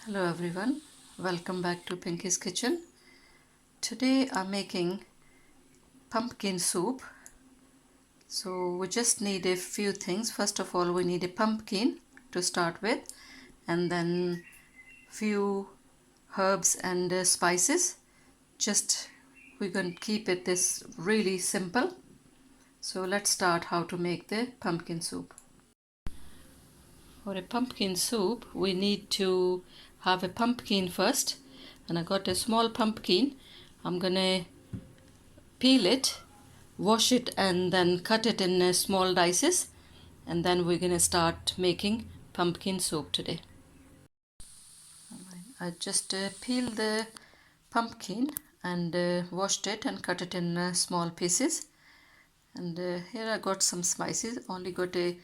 Hello everyone, welcome back to Pinky's Kitchen. Today I'm making pumpkin soup. So we just need a few things. First of all, we need a pumpkin to start with, and then few herbs and spices. We're going to keep it this really simple. So let's start how to make the pumpkin soup. For a pumpkin soup, we need to have a pumpkin first, and I got a small pumpkin. I'm gonna peel it, wash it, and then cut it in small dices, and then we're gonna start making pumpkin soup today. I just peeled the pumpkin and washed it and cut it in small pieces. And here I got some spices. Only got a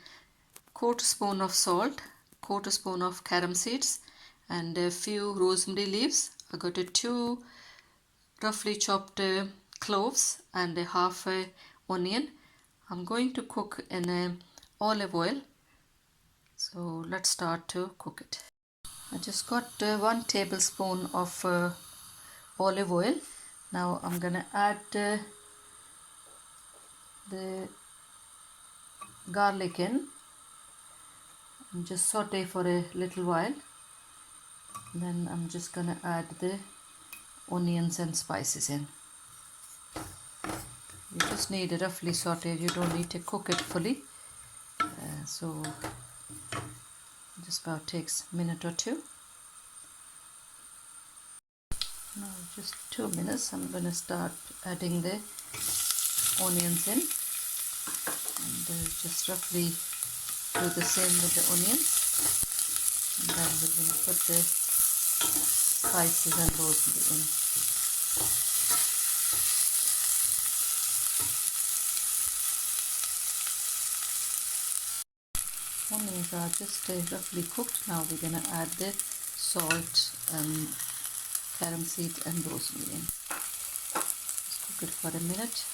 quarter spoon of salt, quarter spoon of caram seeds, and a few rosemary leaves. I got a two roughly chopped cloves and a half onion. I'm going to cook in olive oil. So let's start to cook it. I just got 1 tablespoon of olive oil. Now I'm gonna add the garlic in and just saute for a little while. Then I'm just gonna add the onions and spices in. You just need a roughly sauteed, you don't need to cook it fully. So just about takes a minute or two. Now just 2 minutes, I'm gonna start adding the onions in, and just roughly do the same with the onions. And then we're gonna put the spices and rosemary in. Onions are just roughly cooked. Now we're gonna add the salt and caram seed and rosemary in. Just cook it for a minute.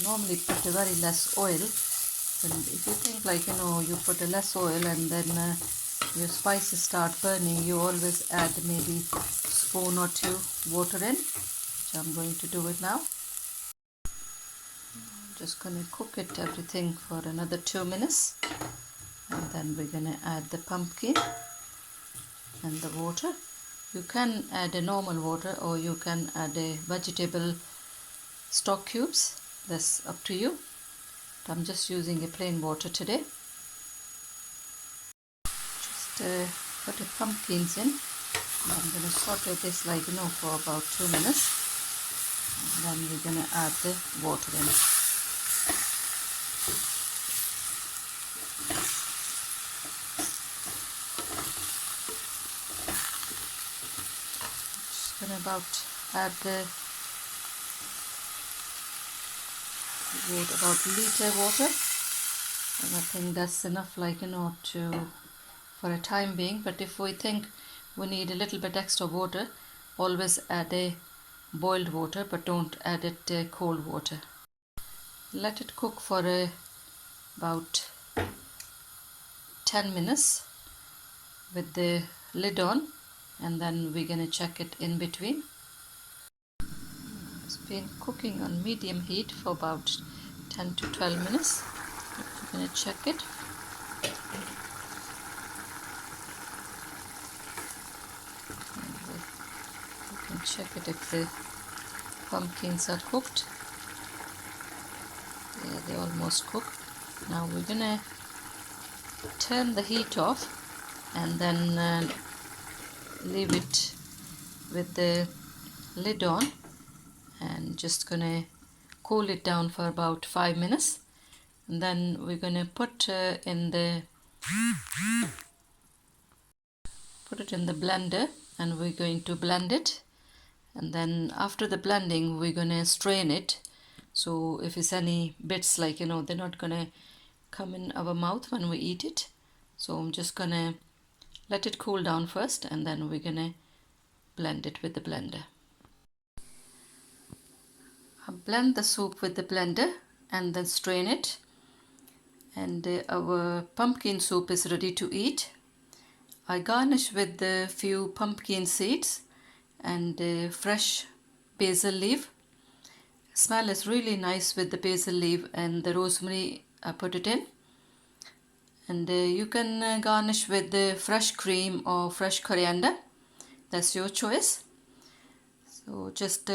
Normally put a very less oil, and if you think you put a less oil and then your spices start burning, you always add maybe spoon or two water in, which I'm going to do it now. I'm just going to cook it everything for another 2 minutes, and then we're going to add the pumpkin and the water. You can add a normal water, or you can add a vegetable stock cubes. That's up to you. I'm just using a plain water today. Just put the pumpkins in. I'm going to saute this for about 2 minutes, and then we're going to add the water in. Just going to add the about liter water, and I think that's enough for a time being. But if we think we need a little bit extra water, always add a boiled water, but don't add it cold water. Let it cook for about 10 minutes with the lid on, and then we're gonna check it in between. It's been cooking on medium heat for about 10 to 12 minutes. We're going to check it. You can check it if the pumpkins are cooked. Yeah, they almost cooked. Now we're going to turn the heat off and then leave it with the lid on, and just gonna cool it down for about 5 minutes, and then we're gonna put it in the blender, and we're going to blend it. And then after the blending, we're gonna strain it, so if it's any bits they're not gonna come in our mouth when we eat it. So I'm just gonna let it cool down first, and then we're gonna blend it with the blender. Blend the soup with the blender and then strain it. And our pumpkin soup is ready to eat. I garnish with a few pumpkin seeds and fresh basil leaf. Smell is really nice with the basil leaf and the rosemary I put it in. And you can garnish with the fresh cream or fresh coriander. That's your choice. So just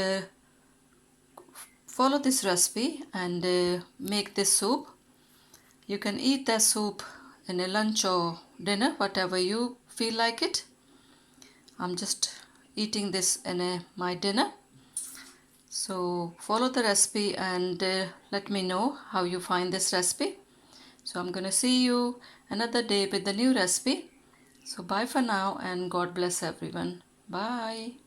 follow this recipe and make this soup. You can eat that soup in a lunch or dinner, whatever you feel like it. I'm just eating this in my dinner. So follow the recipe and let me know how you find this recipe. So I'm going to see you another day with the new recipe. So bye for now and God bless everyone. Bye.